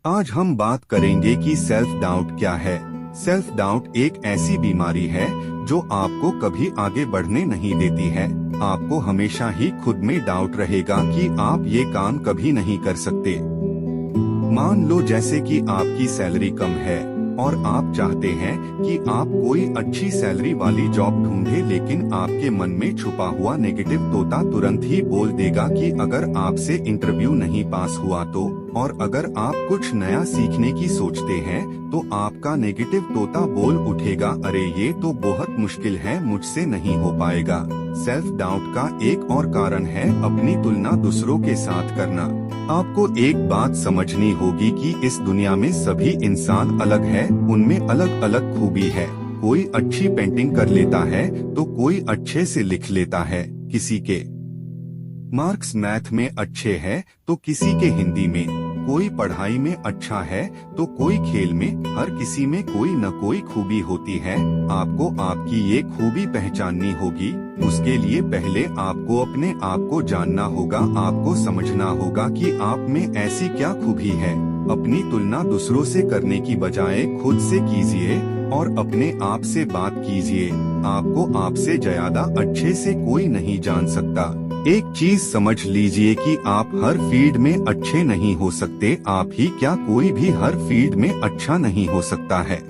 आज हम बात करेंगे कि सेल्फ डाउट क्या है। सेल्फ डाउट एक ऐसी बीमारी है जो आपको कभी आगे बढ़ने नहीं देती है। आपको हमेशा ही खुद में डाउट रहेगा कि आप ये काम कभी नहीं कर सकते। मान लो जैसे कि आपकी सैलरी कम है और आप चाहते हैं कि आप कोई अच्छी सैलरी वाली जॉब ढूंढे, लेकिन आपके मन में छुपा हुआ नेगेटिव तोता तुरंत ही बोल देगा कि अगर आपसे इंटरव्यू नहीं पास हुआ तो, और अगर आप कुछ नया सीखने की सोचते हैं तो आपका नेगेटिव तोता बोल उठेगा, अरे ये तो बहुत मुश्किल है, मुझसे नहीं हो पाएगा। सेल्फ डाउट का एक और कारण है अपनी तुलना दूसरों के साथ करना। आपको एक बात समझनी होगी कि इस दुनिया में सभी इंसान अलग है, उनमें अलग अलग खूबी है। कोई अच्छी पेंटिंग कर लेता है तो कोई अच्छे से लिख लेता है, किसी के मार्क्स मैथ में अच्छे हैं तो किसी के हिंदी में, कोई पढ़ाई में अच्छा है तो कोई खेल में। हर किसी में कोई न कोई खूबी होती है। आपको आपकी ये खूबी पहचाननी होगी। उसके लिए पहले आपको अपने आप को जानना होगा। आपको समझना होगा कि आप में ऐसी क्या खूबी है। अपनी तुलना दूसरों से करने की बजाय खुद से कीजिए और अपने आप से बात कीजिए। आपको आपसे ज्यादा अच्छे से कोई नहीं जान सकता। एक चीज समझ लीजिए कि आप हर फील्ड में अच्छे नहीं हो सकते। आप ही क्या, कोई भी हर फील्ड में अच्छा नहीं हो सकता है।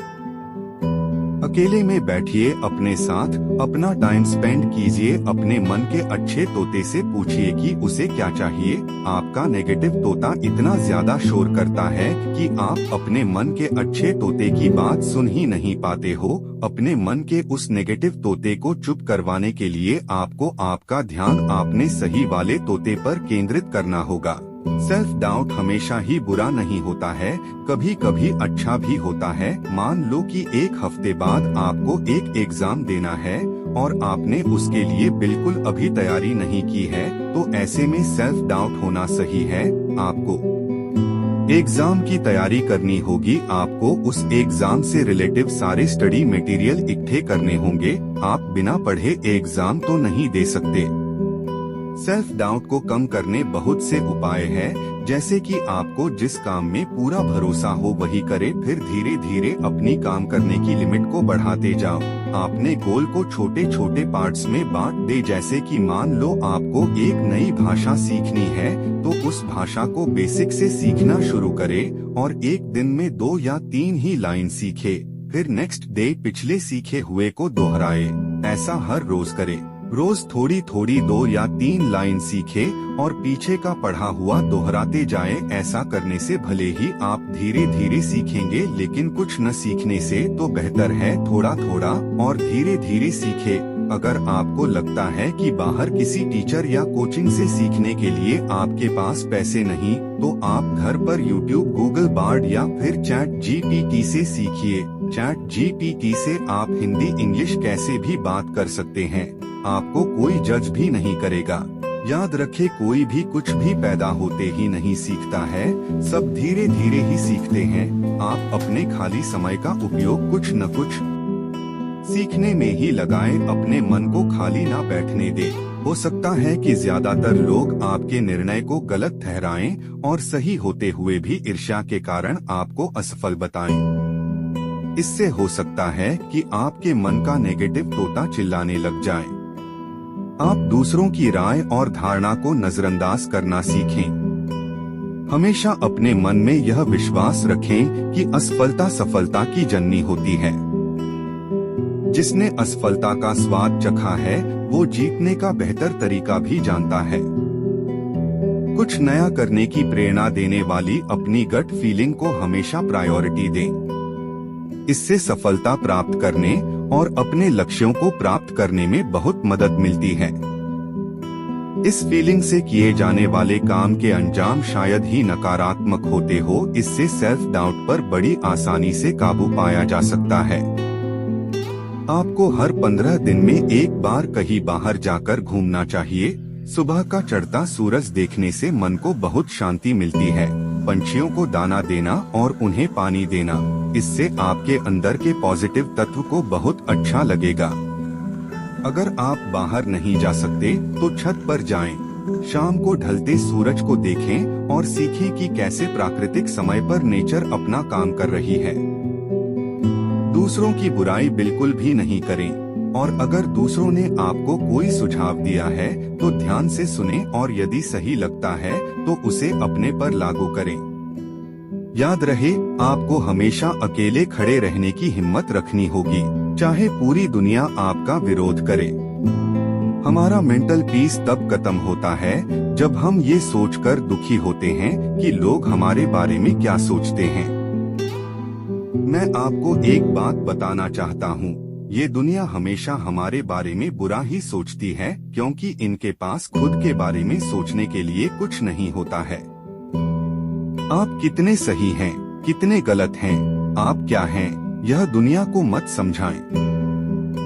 अकेले में बैठिए, अपने साथ अपना टाइम स्पेंड कीजिए। अपने मन के अच्छे तोते से पूछिए कि उसे क्या चाहिए। आपका नेगेटिव तोता इतना ज्यादा शोर करता है कि आप अपने मन के अच्छे तोते की बात सुन ही नहीं पाते हो। अपने मन के उस नेगेटिव तोते को चुप करवाने के लिए आपको आपका ध्यान आपने सही वाले तोते पर केंद्रित करना होगा। सेल्फ डाउट हमेशा ही बुरा नहीं होता है, कभी कभी अच्छा भी होता है। मान लो कि एक हफ्ते बाद आपको एक एग्जाम देना है और आपने उसके लिए बिल्कुल अभी तैयारी नहीं की है, तो ऐसे में सेल्फ डाउट होना सही है। आपको एग्जाम की तैयारी करनी होगी। आपको उस एग्जाम से रिलेटिव सारे स्टडी मटेरियल इकट्ठे करने होंगे। आप बिना पढ़े एग्जाम तो नहीं दे सकते। सेल्फ डाउट को कम करने बहुत से उपाय हैं, जैसे कि आपको जिस काम में पूरा भरोसा हो वही करे। फिर धीरे धीरे अपनी काम करने की लिमिट को बढ़ाते जाओ। आपने गोल को छोटे छोटे पार्ट्स में बांट दे, जैसे कि मान लो आपको एक नई भाषा सीखनी है तो उस भाषा को बेसिक से सीखना शुरू करें और एक दिन में 2 या 3 ही लाइन सीखे। फिर नेक्स्ट डे पिछले सीखे हुए को दोहराए। ऐसा हर रोज करे। रोज थोड़ी थोड़ी 2 या 3 लाइन सीखे और पीछे का पढ़ा हुआ दोहराते जाएं। ऐसा करने से भले ही आप धीरे धीरे सीखेंगे, लेकिन कुछ न सीखने से तो बेहतर है थोड़ा थोड़ा और धीरे धीरे सीखे। अगर आपको लगता है कि बाहर किसी टीचर या कोचिंग से सीखने के लिए आपके पास पैसे नहीं, तो आप घर पर YouTube, गूगल बार्ड या फिर चैट GPT से सीखिए। चैट GPT से आप हिंदी इंग्लिश कैसे भी बात कर सकते हैं। आपको कोई जज भी नहीं करेगा। याद रखे, कोई भी कुछ भी पैदा होते ही नहीं सीखता है, सब धीरे धीरे ही सीखते हैं। आप अपने खाली समय का उपयोग कुछ न कुछ सीखने में ही लगाएं। अपने मन को खाली ना बैठने दे। हो सकता है कि ज्यादातर लोग आपके निर्णय को गलत ठहराएं और सही होते हुए भी ईर्ष्या के कारण आपको असफल बताएं। इससे हो सकता है कि आपके मन का नेगेटिव तोता चिल्लाने लग जाए। आप दूसरों की राय और धारणा को नजरअंदाज करना सीखें। हमेशा अपने मन में यह विश्वास रखें कि असफलता सफलता की जननी होती है। जिसने असफलता का स्वाद चखा है वो जीतने का बेहतर तरीका भी जानता है। कुछ नया करने की प्रेरणा देने वाली अपनी गट फीलिंग को हमेशा प्रायोरिटी दें। इससे सफलता प्राप्त करने और अपने लक्ष्यों को प्राप्त करने में बहुत मदद मिलती है। इस फीलिंग से किए जाने वाले काम के अंजाम शायद ही नकारात्मक होते हो। इससे सेल्फ डाउट पर बड़ी आसानी से काबू पाया जा सकता है। आपको हर 15 दिन में एक बार कहीं बाहर जाकर घूमना चाहिए। सुबह का चढ़ता सूरज देखने से मन को बहुत शांति मिलती है। पंछियों को दाना देना और उन्हें पानी देना, इससे आपके अंदर के पॉजिटिव तत्व को बहुत अच्छा लगेगा। अगर आप बाहर नहीं जा सकते तो छत पर जाएं, शाम को ढलते सूरज को देखें और सीखें कि कैसे प्राकृतिक समय पर नेचर अपना काम कर रही है। दूसरों की बुराई बिल्कुल भी नहीं करें, और अगर दूसरों ने आपको कोई सुझाव दिया है तो ध्यान से सुनें और यदि सही लगता है तो उसे अपने पर लागू करें। याद रहे, आपको हमेशा अकेले खड़े रहने की हिम्मत रखनी होगी, चाहे पूरी दुनिया आपका विरोध करे। हमारा मेंटल पीस तब खत्म होता है जब हम ये सोचकर दुखी होते हैं कि लोग हमारे बारे में क्या सोचते हैं। मैं आपको एक बात बताना चाहता हूँ, ये दुनिया हमेशा हमारे बारे में बुरा ही सोचती है, क्योंकि इनके पास खुद के बारे में सोचने के लिए कुछ नहीं होता है। आप कितने सही हैं, कितने गलत हैं, आप क्या हैं, यह दुनिया को मत समझाएं।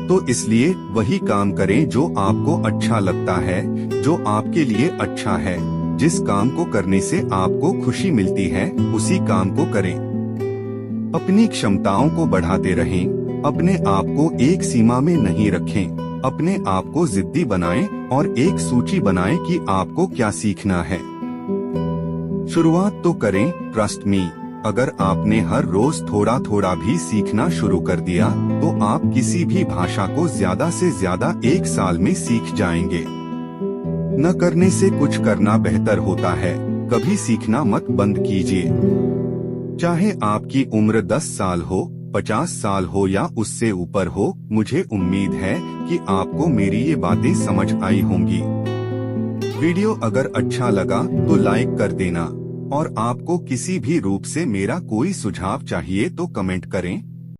तो इसलिए वही काम करें जो आपको अच्छा लगता है, जो आपके लिए अच्छा है। जिस काम को करने से आपको खुशी मिलती है उसी काम को करें। अपनी क्षमताओं को बढ़ाते रहें, अपने आप को एक सीमा में नहीं रखें। अपने आप को जिद्दी बनाएं और एक सूची बनाएं कि आपको क्या सीखना है। शुरुआत तो करें, ट्रस्ट मी। अगर आपने हर रोज थोड़ा थोड़ा भी सीखना शुरू कर दिया तो आप किसी भी भाषा को ज्यादा से ज्यादा 1 साल में सीख जाएंगे। न करने से कुछ करना बेहतर होता है। कभी सीखना मत बंद कीजिए। चाहे आपकी उम्र 10 साल हो, 50 साल हो या उससे ऊपर हो, मुझे उम्मीद है कि आपको मेरी ये बातें समझ आई होंगी। वीडियो अगर अच्छा लगा तो लाइक कर देना, और आपको किसी भी रूप से मेरा कोई सुझाव चाहिए तो कमेंट करें।